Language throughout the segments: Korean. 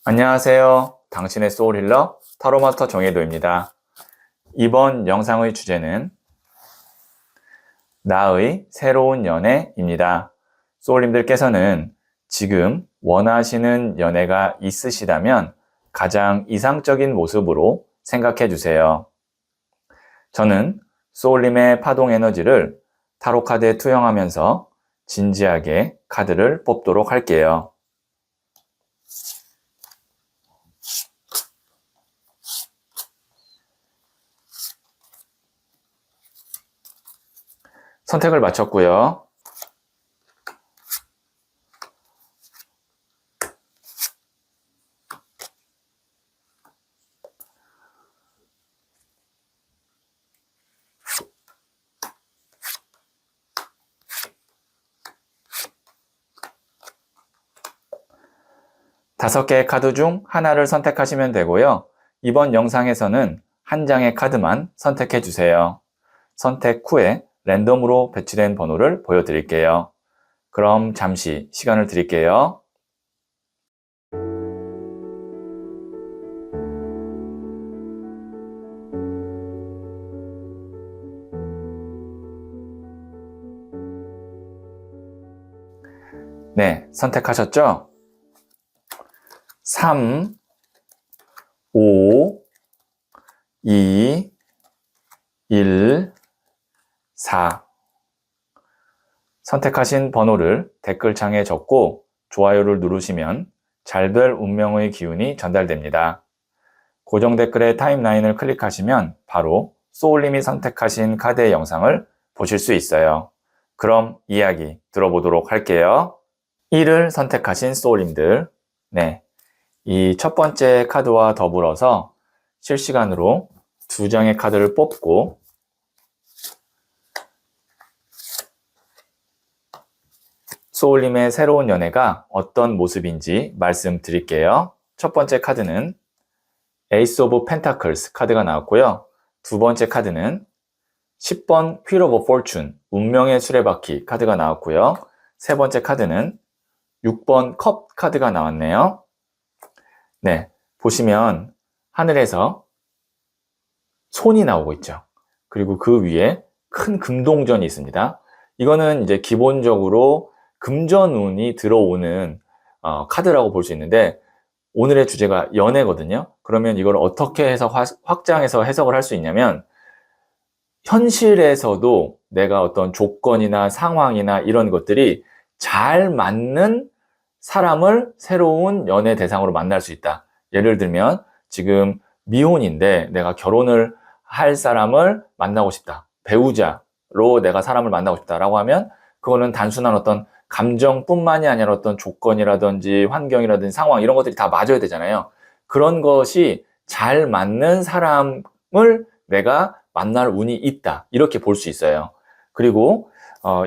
안녕하세요. 당신의 소울힐러 타로마스터 정혜도입니다. 이번 영상의 주제는 나의 새로운 연애입니다. 소울님들께서는 지금 원하시는 연애가 있으시다면 가장 이상적인 모습으로 생각해 주세요. 저는 소울님의 파동 에너지를 타로 카드에 투영하면서 진지하게 카드를 뽑도록 할게요. 선택을 마쳤고요. 다섯 개의 카드 중 하나를 선택하시면 되고요. 이번 영상에서는 한 장의 카드만 선택해 주세요. 선택 후에 랜덤으로 배치된 번호를 보여드릴게요. 그럼 잠시 시간을 드릴게요. 네, 선택하셨죠? 3, 5, 2, 1, 4. 선택하신 번호를 댓글창에 적고 좋아요를 누르시면 잘 될 운명의 기운이 전달됩니다. 고정 댓글의 타임라인을 클릭하시면 바로 소울님이 선택하신 카드의 영상을 보실 수 있어요. 그럼 이야기 들어보도록 할게요. 1을 선택하신 소울님들, 네, 이 첫 번째 카드와 더불어서 실시간으로 두 장의 카드를 뽑고 소울님의 새로운 연애가 어떤 모습인지 말씀드릴게요. 첫 번째 카드는 에이스 오브 펜타클스 카드가 나왔고요. 두 번째 카드는 10번 휠 오브 포춘 운명의 수레바퀴 카드가 나왔고요. 세 번째 카드는 6번 컵 카드가 나왔네요. 네, 보시면 하늘에서 손이 나오고 있죠. 그리고 그 위에 큰 금동전이 있습니다. 이거는 이제 기본적으로 금전운이 들어오는 카드라고 볼 수 있는데 오늘의 주제가 연애거든요. 그러면 이걸 어떻게 해서 확장해서 해석을 할 수 있냐면 현실에서도 내가 어떤 조건이나 상황이나 이런 것들이 잘 맞는 사람을 새로운 연애 대상으로 만날 수 있다. 예를 들면 지금 미혼인데 내가 결혼을 할 사람을 만나고 싶다. 배우자로 내가 사람을 만나고 싶다라고 하면 그거는 단순한 어떤 감정뿐만이 아니라 어떤 조건이라든지 환경이라든지 상황 이런 것들이 다 맞아야 되잖아요. 그런 것이 잘 맞는 사람을 내가 만날 운이 있다. 이렇게 볼 수 있어요. 그리고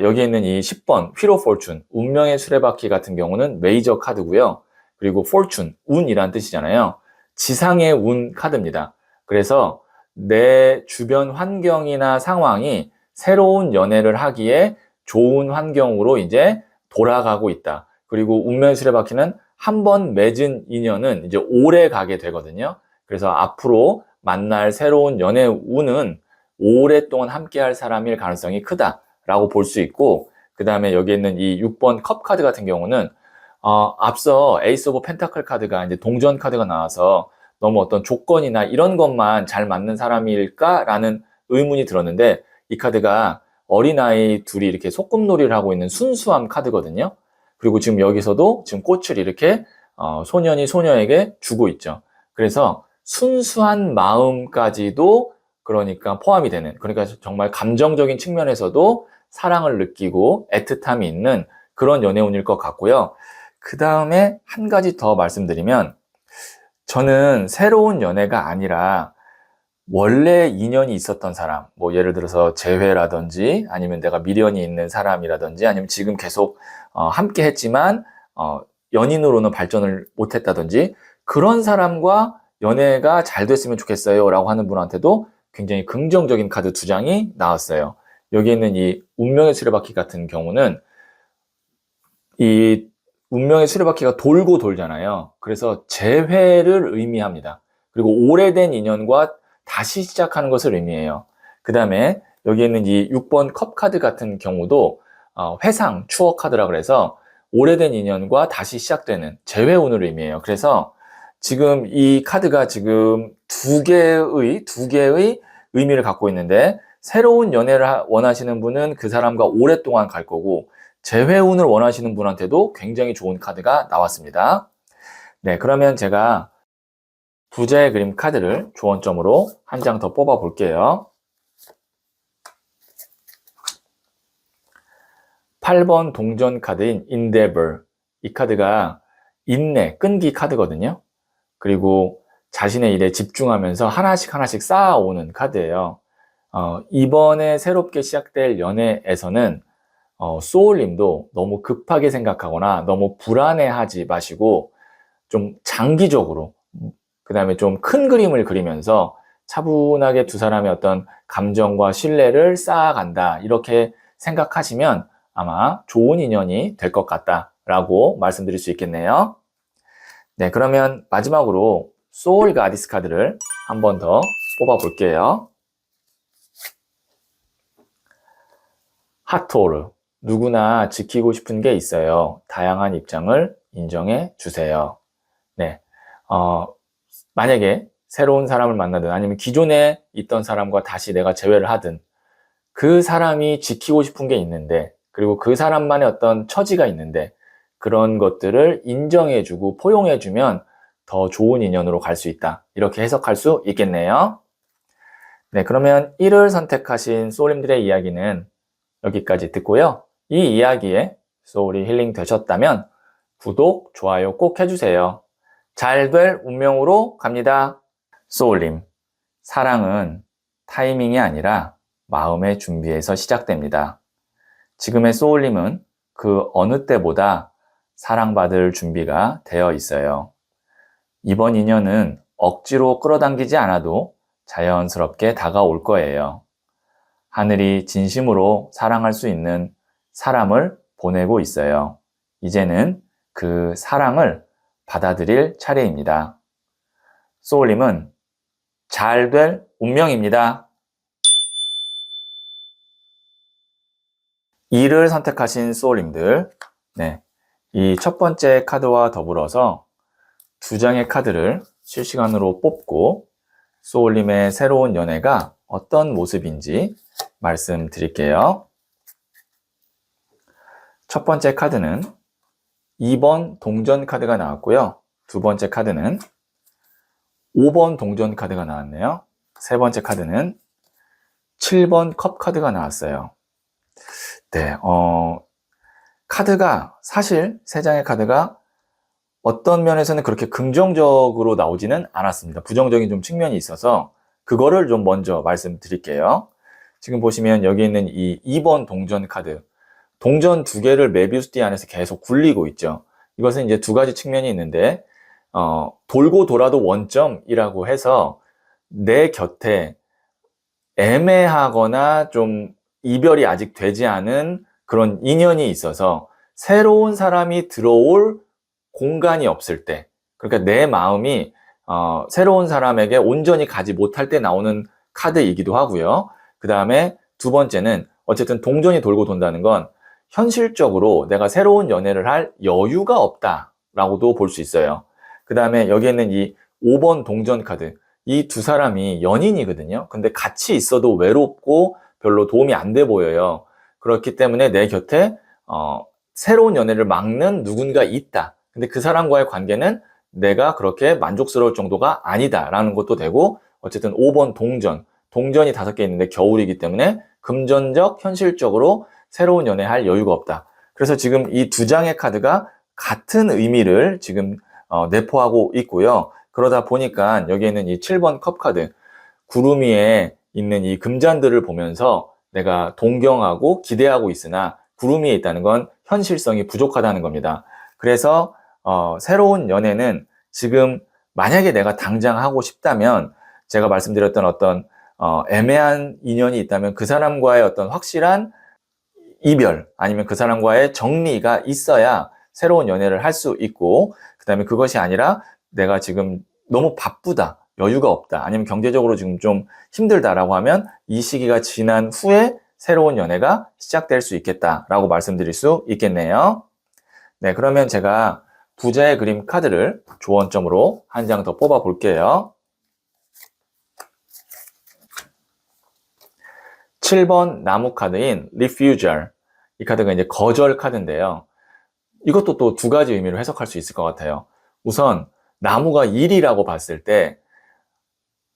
여기 있는 이 10번 휠 오브 포춘 운명의 수레바퀴 같은 경우는 메이저 카드고요. 그리고 포춘 운이란 뜻이잖아요. 지상의 운 카드입니다. 그래서 내 주변 환경이나 상황이 새로운 연애를 하기에 좋은 환경으로 이제 돌아가고 있다. 그리고 운명의 수레바퀴는 한 번 맺은 인연은 이제 오래 가게 되거든요. 그래서 앞으로 만날 새로운 연애 운은 오랫동안 함께할 사람일 가능성이 크다라고 볼 수 있고, 그 다음에 여기 있는 이 6번 컵 카드 같은 경우는 앞서 에이스 오브 펜타클 카드가 이제 동전 카드가 나와서 너무 어떤 조건이나 이런 것만 잘 맞는 사람일까라는 의문이 들었는데 이 카드가 어린아이 둘이 이렇게 소꿉놀이를 하고 있는 순수함 카드거든요. 그리고 지금 여기서도 지금 꽃을 이렇게 소년이 소녀에게 주고 있죠. 그래서 순수한 마음까지도 그러니까 포함이 되는, 그러니까 정말 감정적인 측면에서도 사랑을 느끼고 애틋함이 있는 그런 연애운일 것 같고요. 그 다음에 한 가지 더 말씀드리면 저는 새로운 연애가 아니라 원래 인연이 있었던 사람, 뭐 예를 들어서 재회라든지 아니면 내가 미련이 있는 사람이라든지 아니면 지금 계속 함께 했지만 연인으로는 발전을 못했다든지 그런 사람과 연애가 잘 됐으면 좋겠어요 라고 하는 분한테도 굉장히 긍정적인 카드 두 장이 나왔어요. 여기 있는 이 운명의 수레바퀴 같은 경우는 이 운명의 수레바퀴가 돌고 돌잖아요. 그래서 재회를 의미합니다. 그리고 오래된 인연과 다시 시작하는 것을 의미해요. 그 다음에 여기 있는 이 6번 컵 카드 같은 경우도 회상, 추억 카드라 그래서 오래된 인연과 다시 시작되는 재회운을 의미해요. 그래서 지금 이 카드가 지금 두 개의 의미를 갖고 있는데, 새로운 연애를 원하시는 분은 그 사람과 오랫동안 갈 거고, 재회운을 원하시는 분한테도 굉장히 좋은 카드가 나왔습니다. 네, 그러면 제가 부자의 그림 카드를 조언점으로 한 장 더 뽑아 볼게요. 8번 동전 카드인 Endeavor. 이 카드가 인내, 끈기 카드거든요. 그리고 자신의 일에 집중하면서 하나씩 쌓아오는 카드예요. 이번에 새롭게 시작될 연애에서는 소울님도 너무 급하게 생각하거나 너무 불안해하지 마시고 좀 장기적으로, 그 다음에 좀 큰 그림을 그리면서 차분하게 두 사람의 어떤 감정과 신뢰를 쌓아간다, 이렇게 생각하시면 아마 좋은 인연이 될 것 같다라고 말씀드릴 수 있겠네요. 네, 그러면 마지막으로 소울 가디스 카드를 한 번 더 뽑아 볼게요. 하토르. 누구나 지키고 싶은 게 있어요. 다양한 입장을 인정해 주세요. 네, 만약에 새로운 사람을 만나든 아니면 기존에 있던 사람과 다시 내가 재회를 하든, 그 사람이 지키고 싶은 게 있는데, 그리고 그 사람만의 어떤 처지가 있는데, 그런 것들을 인정해주고 포용해주면 더 좋은 인연으로 갈 수 있다, 이렇게 해석할 수 있겠네요. 네, 그러면 1을 선택하신 소울님들의 이야기는 여기까지 듣고요. 이 이야기에 소울이 힐링 되셨다면 구독, 좋아요 꼭 해주세요. 잘 될 운명으로 갑니다. 소울님, 사랑은 타이밍이 아니라 마음의 준비에서 시작됩니다. 지금의 소울님은 그 어느 때보다 사랑받을 준비가 되어 있어요. 이번 인연은 억지로 끌어당기지 않아도 자연스럽게 다가올 거예요. 하늘이 진심으로 사랑할 수 있는 사람을 보내고 있어요. 이제는 그 사랑을 받아들일 차례입니다. 소울님은 잘 될 운명입니다. 2를 선택하신 소울님들, 네, 이 첫 번째 카드와 더불어서 두 장의 카드를 실시간으로 뽑고 소울님의 새로운 연애가 어떤 모습인지 말씀드릴게요. 첫 번째 카드는 2번 동전 카드가 나왔고요. 두 번째 카드는 5번 동전 카드가 나왔네요. 세 번째 카드는 7번 컵 카드가 나왔어요. 네, 카드가 사실 세 장의 카드가 어떤 면에서는 그렇게 긍정적으로 나오지는 않았습니다. 부정적인 좀 측면이 있어서 그거를 좀 먼저 말씀드릴게요. 지금 보시면 여기 있는 이 2번 동전 카드, 동전 두 개를 메비우스띠 안에서 계속 굴리고 있죠. 이것은 이제 두 가지 측면이 있는데, 돌고 돌아도 원점이라고 해서 내 곁에 애매하거나 좀 이별이 아직 되지 않은 그런 인연이 있어서 새로운 사람이 들어올 공간이 없을 때, 그러니까 내 마음이 새로운 사람에게 온전히 가지 못할 때 나오는 카드이기도 하고요. 그 다음에 두 번째는 어쨌든 동전이 돌고 돈다는 건 현실적으로 내가 새로운 연애를 할 여유가 없다라고도 볼 수 있어요. 그 다음에 여기에는 이 5번 동전 카드, 이 두 사람이 연인이거든요. 근데 같이 있어도 외롭고 별로 도움이 안 돼 보여요. 그렇기 때문에 내 곁에 새로운 연애를 막는 누군가 있다. 근데 그 사람과의 관계는 내가 그렇게 만족스러울 정도가 아니다라는 것도 되고, 어쨌든 5번 동전이 5개 있는데 겨울이기 때문에 금전적, 현실적으로 새로운 연애할 여유가 없다. 그래서 지금 이 두 장의 카드가 같은 의미를 지금 내포하고 있고요. 그러다 보니까 여기에는 이 7번 컵 카드, 구름 위에 있는 이 금잔들을 보면서 내가 동경하고 기대하고 있으나 구름 위에 있다는 건 현실성이 부족하다는 겁니다. 그래서 새로운 연애는 지금 만약에 내가 당장 하고 싶다면, 제가 말씀드렸던 어떤 애매한 인연이 있다면 그 사람과의 어떤 확실한 이별, 아니면 그 사람과의 정리가 있어야 새로운 연애를 할 수 있고, 그 다음에 그것이 아니라 내가 지금 너무 바쁘다, 여유가 없다, 아니면 경제적으로 지금 좀 힘들다라고 하면 이 시기가 지난 후에 새로운 연애가 시작될 수 있겠다라고 말씀드릴 수 있겠네요. 네, 그러면 제가 부자의 그림 카드를 조언점으로 한 장 더 뽑아 볼게요. 7번 나무 카드인 Refusal. 이 카드가 이제 거절 카드인데요. 이것도 또 두 가지 의미로 해석할 수 있을 것 같아요. 우선 나무가 일이라고 봤을 때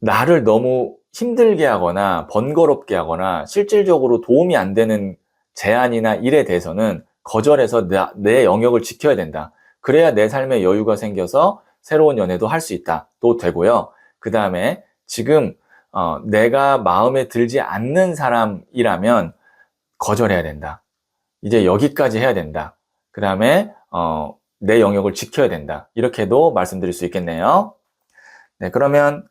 나를 너무 힘들게 하거나 번거롭게 하거나 실질적으로 도움이 안 되는 제안이나 일에 대해서는 거절해서 내 영역을 지켜야 된다. 그래야 내 삶에 여유가 생겨서 새로운 연애도 할 수 있다. 또 되고요. 그 다음에 지금 내가 마음에 들지 않는 사람이라면 거절해야 된다. 이제 여기까지 해야 된다. 그 다음에 내 영역을 지켜야 된다. 이렇게도 말씀드릴 수 있겠네요. 네, 그러면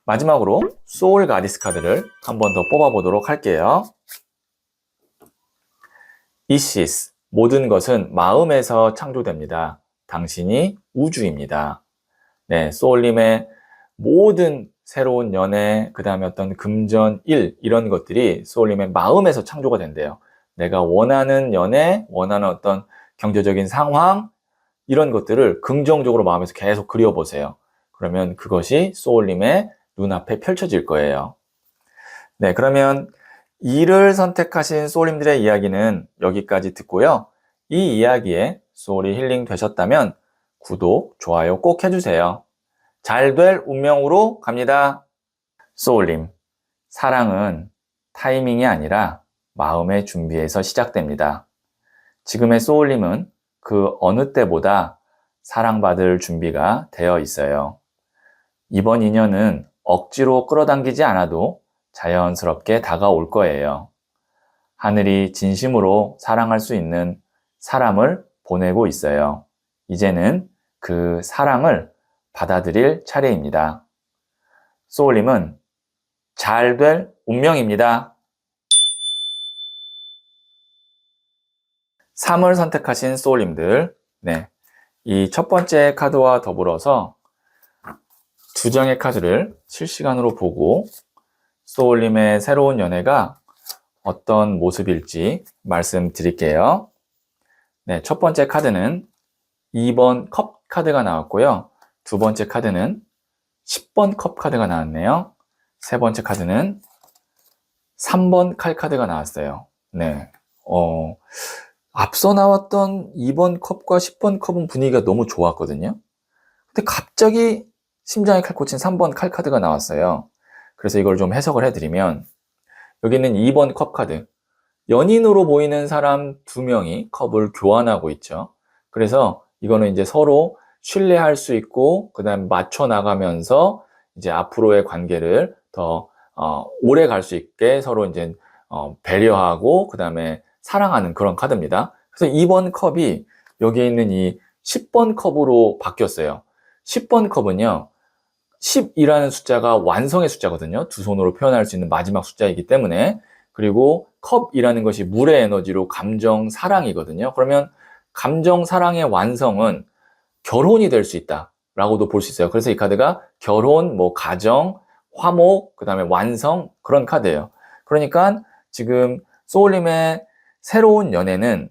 마지막으로 소울 가디스 카드를 한 번 더 뽑아보도록 할게요. 이시스, 모든 것은 마음에서 창조됩니다. 당신이 우주입니다. 네, 소울님의 모든 새로운 연애, 그 다음에 어떤 금전, 일, 이런 것들이 소울님의 마음에서 창조가 된대요. 내가 원하는 연애, 원하는 어떤 경제적인 상황, 이런 것들을 긍정적으로 마음에서 계속 그려보세요. 그러면 그것이 소울님의 눈앞에 펼쳐질 거예요. 네, 그러면 이를 선택하신 소울님들의 이야기는 여기까지 듣고요. 이 이야기에 소울이 힐링 되셨다면 구독, 좋아요 꼭 해주세요. 잘 될 운명으로 갑니다. 소울님, 사랑은 타이밍이 아니라 마음의 준비에서 시작됩니다. 지금의 소울님은 그 어느 때보다 사랑받을 준비가 되어 있어요. 이번 인연은 억지로 끌어당기지 않아도 자연스럽게 다가올 거예요. 하늘이 진심으로 사랑할 수 있는 사람을 보내고 있어요. 이제는 그 사랑을 받아들일 차례입니다. 소울님은 잘 될 운명입니다. 3을 선택하신 소울님들, 네, 이 첫 번째 카드와 더불어서 두 장의 카드를 실시간으로 보고 소울님의 새로운 연애가 어떤 모습일지 말씀드릴게요. 네, 첫 번째 카드는 2번 컵 카드가 나왔고요. 두 번째 카드는 10번 컵 카드가 나왔네요. 세 번째 카드는 3번 칼 카드가 나왔어요. 네, 앞서 나왔던 2번 컵과 10번 컵은 분위기가 너무 좋았거든요. 근데 갑자기 심장에 칼 꽂힌 3번 칼 카드가 나왔어요. 그래서 이걸 좀 해석을 해드리면 여기는 2번 컵 카드. 연인으로 보이는 사람 두 명이 컵을 교환하고 있죠. 그래서 이거는 이제 서로 신뢰할 수 있고 그 다음에 맞춰 나가면서 이제 앞으로의 관계를 더 오래 갈 수 있게 서로 이제 배려하고 그 다음에 사랑하는 그런 카드입니다. 그래서 2번 컵이 여기에 있는 이 10번 컵으로 바뀌었어요. 10번 컵은요, 10이라는 숫자가 완성의 숫자거든요. 두 손으로 표현할 수 있는 마지막 숫자이기 때문에. 그리고 컵이라는 것이 물의 에너지로 감정, 사랑이거든요. 그러면 감정, 사랑의 완성은 결혼이 될 수 있다라고도 볼 수 있어요. 그래서 이 카드가 결혼, 뭐 가정, 화목, 그 다음에 완성, 그런 카드예요. 그러니까 지금 소울님의 새로운 연애는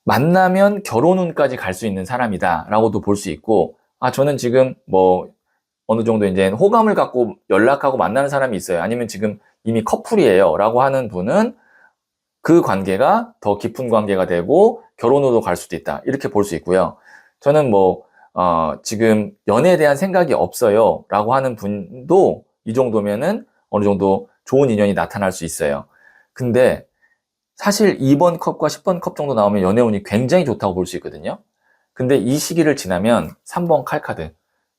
만나면 결혼운까지 갈 수 있는 사람이다 라고도 볼 수 있고, 저는 지금 뭐 어느 정도 이제 호감을 갖고 연락하고 만나는 사람이 있어요. 아니면 지금 이미 커플이에요 라고 하는 분은 그 관계가 더 깊은 관계가 되고 결혼으로 갈 수도 있다. 이렇게 볼 수 있고요. 저는 지금 연애에 대한 생각이 없어요 라고 하는 분도 이 정도면은 어느 정도 좋은 인연이 나타날 수 있어요. 근데 사실 2번 컵과 10번 컵 정도 나오면 연애운이 굉장히 좋다고 볼 수 있거든요. 근데 이 시기를 지나면 3번 칼카드.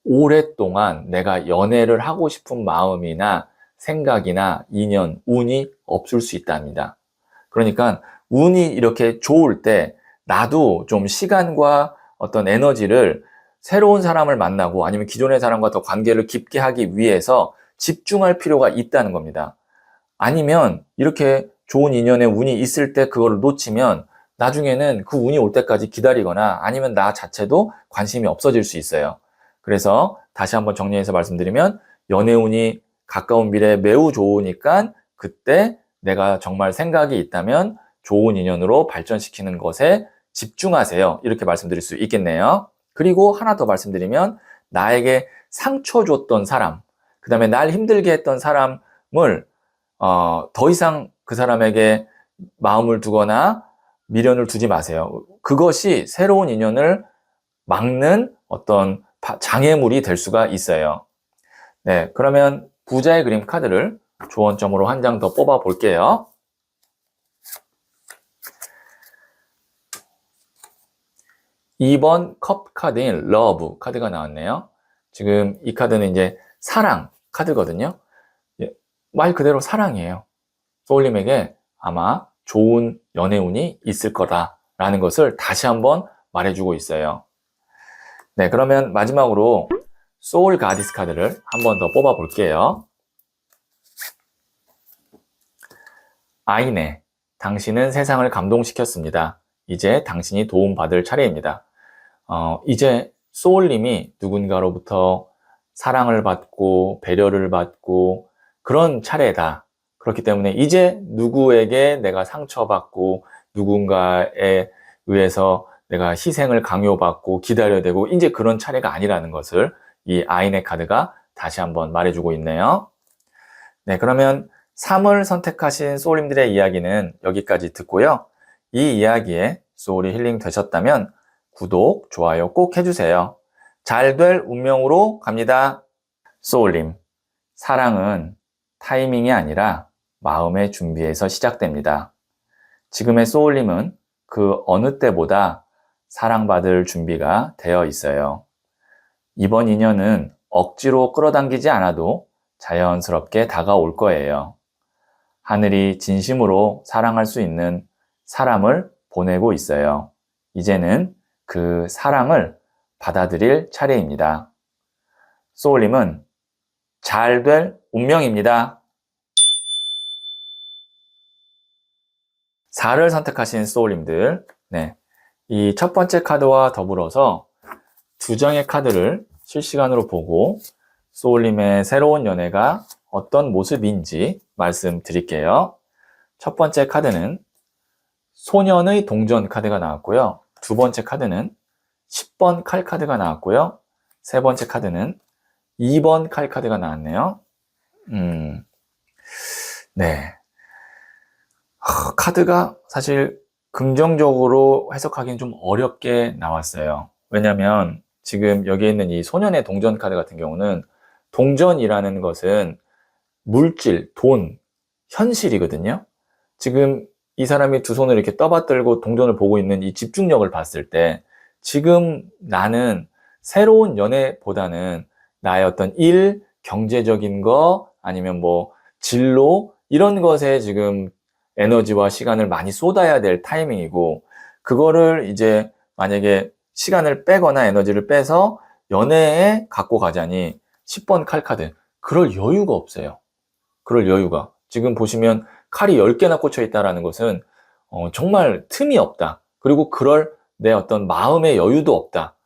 오랫동안 내가 연애를 하고 싶은 마음이나 생각이나 인연, 운이 없을 수 있답니다. 그러니까 운이 이렇게 좋을 때 나도 좀 시간과 어떤 에너지를 새로운 사람을 만나고 아니면 기존의 사람과 더 관계를 깊게 하기 위해서 집중할 필요가 있다는 겁니다. 아니면 이렇게 좋은 인연의 운이 있을 때 그거를 놓치면 나중에는 그 운이 올 때까지 기다리거나 아니면 나 자체도 관심이 없어질 수 있어요. 그래서 다시 한번 정리해서 말씀드리면 연애운이 가까운 미래에 매우 좋으니까 그때 내가 정말 생각이 있다면 좋은 인연으로 발전시키는 것에 집중하세요. 이렇게 말씀드릴 수 있겠네요. 그리고 하나 더 말씀드리면 나에게 상처 줬던 사람, 그 다음에 날 힘들게 했던 사람을 더 이상 그 사람에게 마음을 두거나 미련을 두지 마세요. 그것이 새로운 인연을 막는 어떤 장애물이 될 수가 있어요. 네, 그러면 부자의 그림 카드를 조언점으로 한 장 더 뽑아 볼게요. 2번 컵 카드인 러브 카드가 나왔네요. 지금 이 카드는 이제 사랑 카드거든요. 말 그대로 사랑이에요. 소울님에게 아마 좋은 연애운이 있을 거다라는 것을 다시 한번 말해주고 있어요. 네, 그러면 마지막으로 소울 가디스 카드를 한 번 더 뽑아 볼게요. 아이네, 당신은 세상을 감동시켰습니다. 이제 당신이 도움받을 차례입니다. 이제 소울님이 누군가로부터 사랑을 받고 배려를 받고 그런 차례다. 그렇기 때문에 이제 누구에게 내가 상처받고 누군가에 의해서 내가 희생을 강요받고 기다려야 되고 이제 그런 차례가 아니라는 것을 이 아이네 카드가 다시 한번 말해주고 있네요. 네, 그러면 3을 선택하신 소울님들의 이야기는 여기까지 듣고요. 이 이야기에 소울이 힐링 되셨다면 구독, 좋아요 꼭 해주세요. 잘 될 운명으로 갑니다. 소울님, 사랑은 타이밍이 아니라 마음의 준비에서 시작됩니다. 지금의 소울님은 그 어느 때보다 사랑받을 준비가 되어 있어요. 이번 인연은 억지로 끌어당기지 않아도 자연스럽게 다가올 거예요. 하늘이 진심으로 사랑할 수 있는 사람을 보내고 있어요. 이제는 그 사랑을 받아들일 차례입니다. 소울님은 잘 될 운명입니다. 4를 선택하신 소울님들, 네, 이 첫 번째 카드와 더불어서 두 장의 카드를 실시간으로 보고 소울님의 새로운 연애가 어떤 모습인지 말씀드릴게요. 첫 번째 카드는 소년의 동전 카드가 나왔고요. 두 번째 카드는 10번 칼 카드가 나왔고요. 세 번째 카드는 2번 칼 카드가 나왔네요. 네. 카드가 사실 긍정적으로 해석하기는 좀 어렵게 나왔어요. 왜냐면 지금 여기에 있는 이 소년의 동전 카드 같은 경우는 동전이라는 것은 물질, 돈, 현실이거든요. 지금 이 사람이 두 손을 이렇게 떠받들고 동전을 보고 있는 이 집중력을 봤을 때 지금 나는 새로운 연애보다는 나의 어떤 일, 경제적인 거 아니면 뭐 진로 이런 것에 지금 에너지와 시간을 많이 쏟아야 될 타이밍이고 그거를 이제 만약에 시간을 빼거나 에너지를 빼서 연애에 갖고 가자니 10번 칼 카드 그럴 여유가 없어요. 그럴 여유가. 지금 보시면 칼이 10개나 꽂혀 있다는 것은 정말 틈이 없다. 그리고 그럴 내 어떤 마음의 여유도 없다.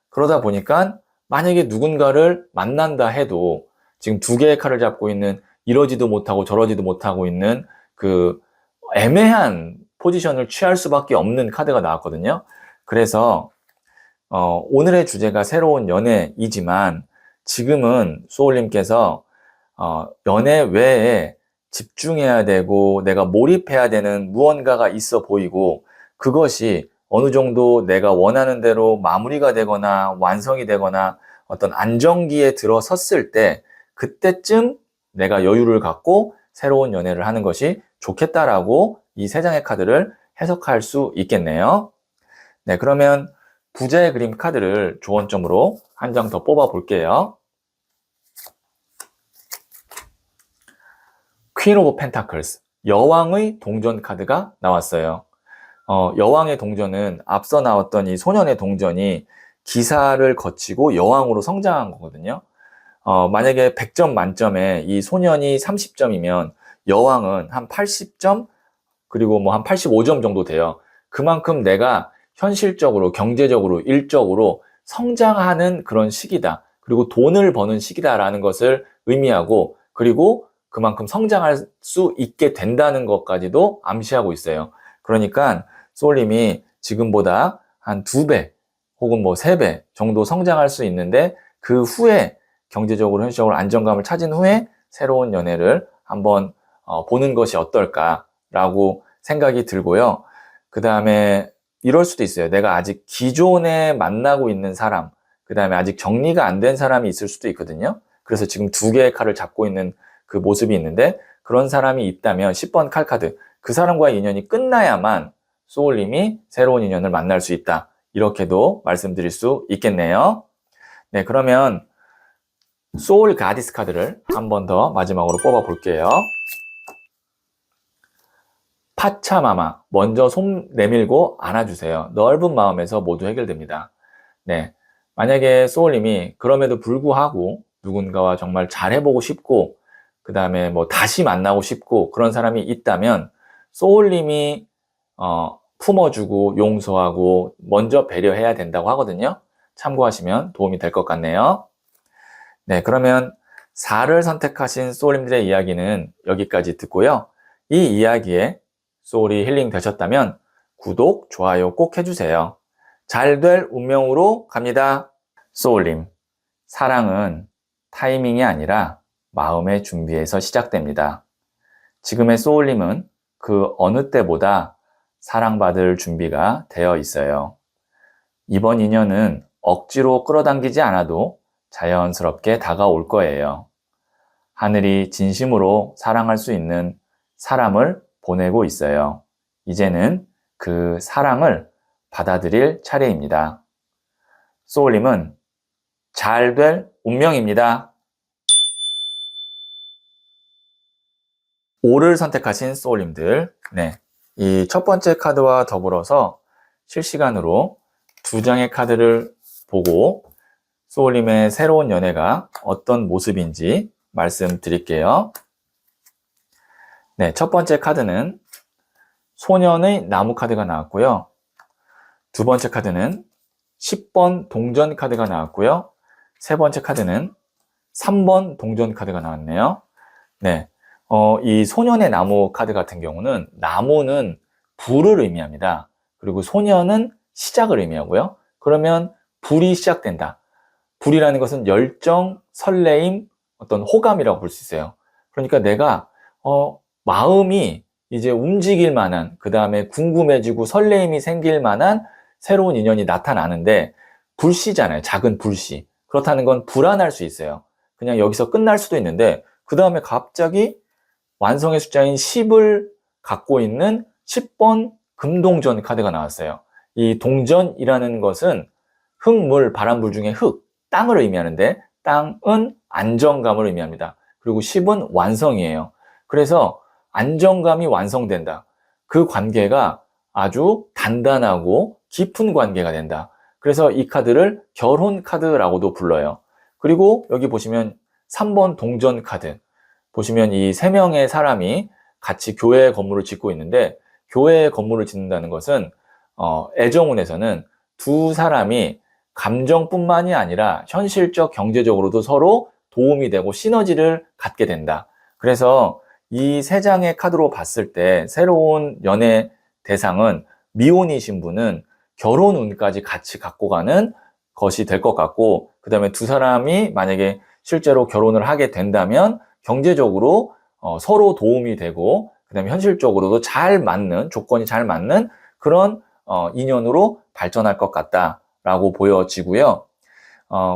그러다 보니까 만약에 누군가를 만난다 해도 지금 두 개의 칼을 잡고 있는 이러지도 못하고 저러지도 못하고 있는 그 애매한 포지션을 취할 수밖에 없는 카드가 나왔거든요. 그래서 오늘의 주제가 새로운 연애이지만 지금은 소울님께서 연애 외에 집중해야 되고 내가 몰입해야 되는 무언가가 있어 보이고 그것이 어느 정도 내가 원하는 대로 마무리가 되거나 완성이 되거나 어떤 안정기에 들어섰을 때 그때쯤 내가 여유를 갖고 새로운 연애를 하는 것이 좋겠다라고 이 세 장의 카드를 해석할 수 있겠네요. 네, 그러면 부자의 그림 카드를 조언점으로 한 장 더 뽑아 볼게요. 퀸 오브 펜타클스, 여왕의 동전 카드가 나왔어요. 여왕의 동전은 앞서 나왔던 이 소년의 동전이 기사를 거치고 여왕으로 성장한 거거든요. 만약에 100점 만점에 이 소년이 30점이면 여왕은 한 80점 그리고 뭐 한 85점 정도 돼요. 그만큼 내가 현실적으로, 경제적으로, 일적으로 성장하는 그런 시기다. 그리고 돈을 버는 시기다라는 것을 의미하고, 그리고 그만큼 성장할 수 있게 된다는 것까지도 암시하고 있어요. 그러니까 소울님이 지금보다 한 2배 혹은 뭐 3배 정도 성장할 수 있는데, 그 후에 경제적으로, 현실적으로 안정감을 찾은 후에 새로운 연애를 한번 보는 것이 어떨까라고 생각이 들고요. 그 다음에 이럴 수도 있어요. 내가 아직 기존에 만나고 있는 사람, 그 다음에 아직 정리가 안 된 사람이 있을 수도 있거든요. 그래서 지금 2개의 칼을 잡고 있는 그 모습이 있는데, 그런 사람이 있다면 10번 칼 카드, 그 사람과의 인연이 끝나야만 소울님이 새로운 인연을 만날 수 있다. 이렇게도 말씀드릴 수 있겠네요. 네, 그러면 소울 가디스 카드를 한 번 더 마지막으로 뽑아 볼게요. 파차마마, 먼저 손 내밀고 안아주세요. 넓은 마음에서 모두 해결됩니다. 네, 만약에 소울님이 그럼에도 불구하고 누군가와 정말 잘해보고 싶고, 그 다음에 뭐 다시 만나고 싶고 그런 사람이 있다면 소울님이 품어주고 용서하고 먼저 배려해야 된다고 하거든요. 참고하시면 도움이 될 것 같네요. 네, 그러면 4를 선택하신 소울님들의 이야기는 여기까지 듣고요. 이 이야기에 소울이 힐링 되셨다면 구독, 좋아요 꼭 해주세요. 잘 될 운명으로 갑니다. 소울님, 사랑은 타이밍이 아니라 마음의 준비에서 시작됩니다. 지금의 소울님은 그 어느 때보다 사랑받을 준비가 되어 있어요. 이번 인연은 억지로 끌어당기지 않아도 자연스럽게 다가올 거예요. 하늘이 진심으로 사랑할 수 있는 사람을 보내고 있어요. 이제는 그 사랑을 받아들일 차례입니다. 소울님은 잘 될 운명입니다. 5를 선택하신 소울님들, 네, 이 첫 번째 카드와 더불어서 실시간으로 2장의 카드를 보고 소울님의 새로운 연애가 어떤 모습인지 말씀드릴게요. 네, 첫 번째 카드는 소년의 나무 카드가 나왔고요. 두 번째 카드는 10번 동전 카드가 나왔고요. 세 번째 카드는 3번 동전 카드가 나왔네요. 네, 이 소년의 나무 카드 같은 경우는 나무는 불을 의미합니다. 그리고 소년은 시작을 의미하고요. 그러면 불이 시작된다. 불이라는 것은 열정, 설레임, 어떤 호감이라고 볼 수 있어요. 그러니까 내가 마음이 이제 움직일 만한, 그 다음에 궁금해지고 설레임이 생길 만한 새로운 인연이 나타나는데, 불씨잖아요. 작은 불씨. 그렇다는 건 불안할 수 있어요. 그냥 여기서 끝날 수도 있는데, 그 다음에 갑자기 완성의 숫자인 10을 갖고 있는 10번 금동전 카드가 나왔어요. 이 동전이라는 것은 흙, 물, 바람, 불 중에 흙, 땅을 의미하는데, 땅은 안정감을 의미합니다. 그리고 10은 완성이에요. 그래서 안정감이 완성된다. 그 관계가 아주 단단하고 깊은 관계가 된다. 그래서 이 카드를 결혼 카드라고도 불러요. 그리고 여기 보시면 3번 동전 카드. 보시면 이 3명의 사람이 같이 교회 건물을 짓고 있는데, 교회 건물을 짓는다는 것은 애정운에서는 두 사람이 감정뿐만이 아니라 현실적, 경제적으로도 서로 도움이 되고 시너지를 갖게 된다. 그래서 이 3장의 카드로 봤을 때 새로운 연애 대상은 미혼이신 분은 결혼운까지 같이 갖고 가는 것이 될 것 같고, 그 다음에 두 사람이 만약에 실제로 결혼을 하게 된다면 경제적으로 서로 도움이 되고, 그 다음에 현실적으로도 잘 맞는, 조건이 잘 맞는 그런 인연으로 발전할 것 같다라고 보여지고요.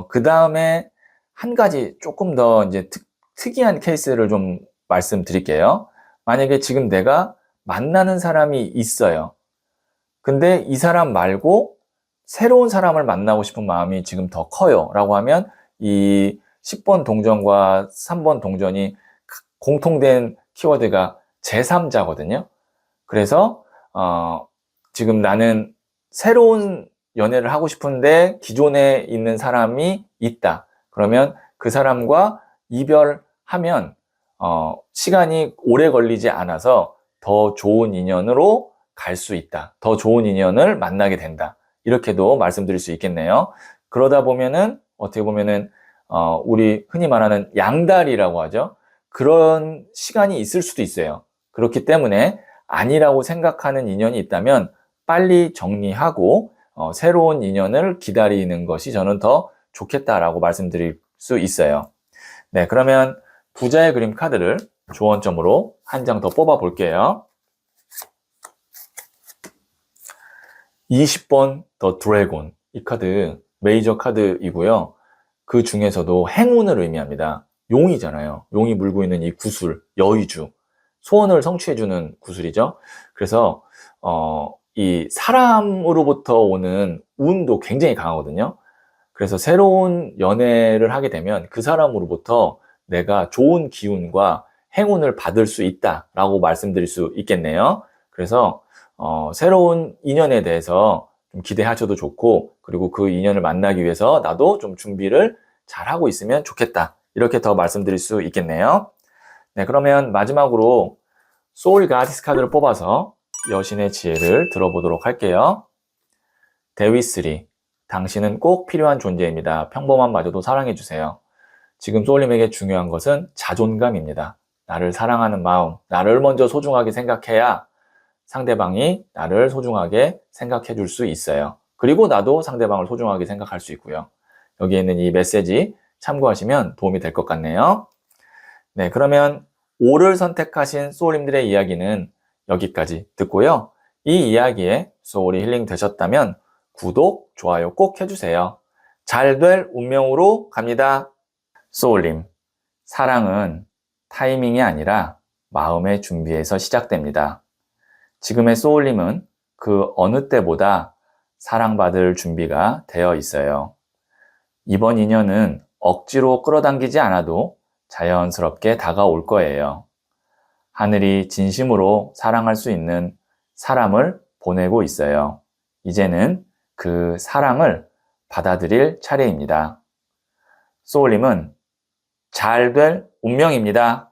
그 다음에 한 가지 조금 더 이제 특이한 케이스를 좀 말씀드릴게요. 만약에 지금 내가 만나는 사람이 있어요. 근데 이 사람 말고 새로운 사람을 만나고 싶은 마음이 지금 더 커요. 라고 하면 이 10번 동전과 3번 동전이 공통된 키워드가 제3자거든요. 그래서 지금 나는 새로운 연애를 하고 싶은데 기존에 있는 사람이 있다. 그러면 그 사람과 이별하면 시간이 오래 걸리지 않아서 더 좋은 인연으로 갈 수 있다. 더 좋은 인연을 만나게 된다. 이렇게도 말씀드릴 수 있겠네요. 그러다 보면은 어떻게 보면은 우리 흔히 말하는 양다리라고 하죠. 그런 시간이 있을 수도 있어요. 그렇기 때문에 아니라고 생각하는 인연이 있다면 빨리 정리하고 새로운 인연을 기다리는 것이 저는 더 좋겠다라고 말씀드릴 수 있어요. 네, 그러면 부자의 그림 카드를 조언점으로 한 장 더 뽑아 볼게요. 20번 더 드래곤. 이 카드 메이저 카드이고요. 그 중에서도 행운을 의미합니다. 용이잖아요. 용이 물고 있는 이 구슬, 여의주. 소원을 성취해주는 구슬이죠. 그래서 이 사람으로부터 오는 운도 굉장히 강하거든요. 그래서 새로운 연애를 하게 되면 그 사람으로부터 내가 좋은 기운과 행운을 받을 수 있다라고 말씀드릴 수 있겠네요. 그래서 새로운 인연에 대해서 좀 기대하셔도 좋고, 그리고 그 인연을 만나기 위해서 나도 좀 준비를 잘하고 있으면 좋겠다. 이렇게 더 말씀드릴 수 있겠네요. 네, 그러면 마지막으로 소울 가디스 카드를 뽑아서 여신의 지혜를 들어보도록 할게요. 데위스리, 당신은 꼭 필요한 존재입니다. 평범한 마저도 사랑해주세요. 지금 소울님에게 중요한 것은 자존감입니다. 나를 사랑하는 마음, 나를 먼저 소중하게 생각해야 상대방이 나를 소중하게 생각해 줄 수 있어요. 그리고 나도 상대방을 소중하게 생각할 수 있고요. 여기에 있는 이 메시지 참고하시면 도움이 될 것 같네요. 네, 그러면 5를 선택하신 소울님들의 이야기는 여기까지 듣고요. 이 이야기에 소울이 힐링 되셨다면 구독, 좋아요 꼭 해주세요. 잘 될 운명으로 갑니다. 소울님, 사랑은 타이밍이 아니라 마음의 준비에서 시작됩니다. 지금의 소울님은 그 어느 때보다 사랑받을 준비가 되어 있어요. 이번 인연은 억지로 끌어당기지 않아도 자연스럽게 다가올 거예요. 하늘이 진심으로 사랑할 수 있는 사람을 보내고 있어요. 이제는 그 사랑을 받아들일 차례입니다. 소울님은 잘 될 운명입니다.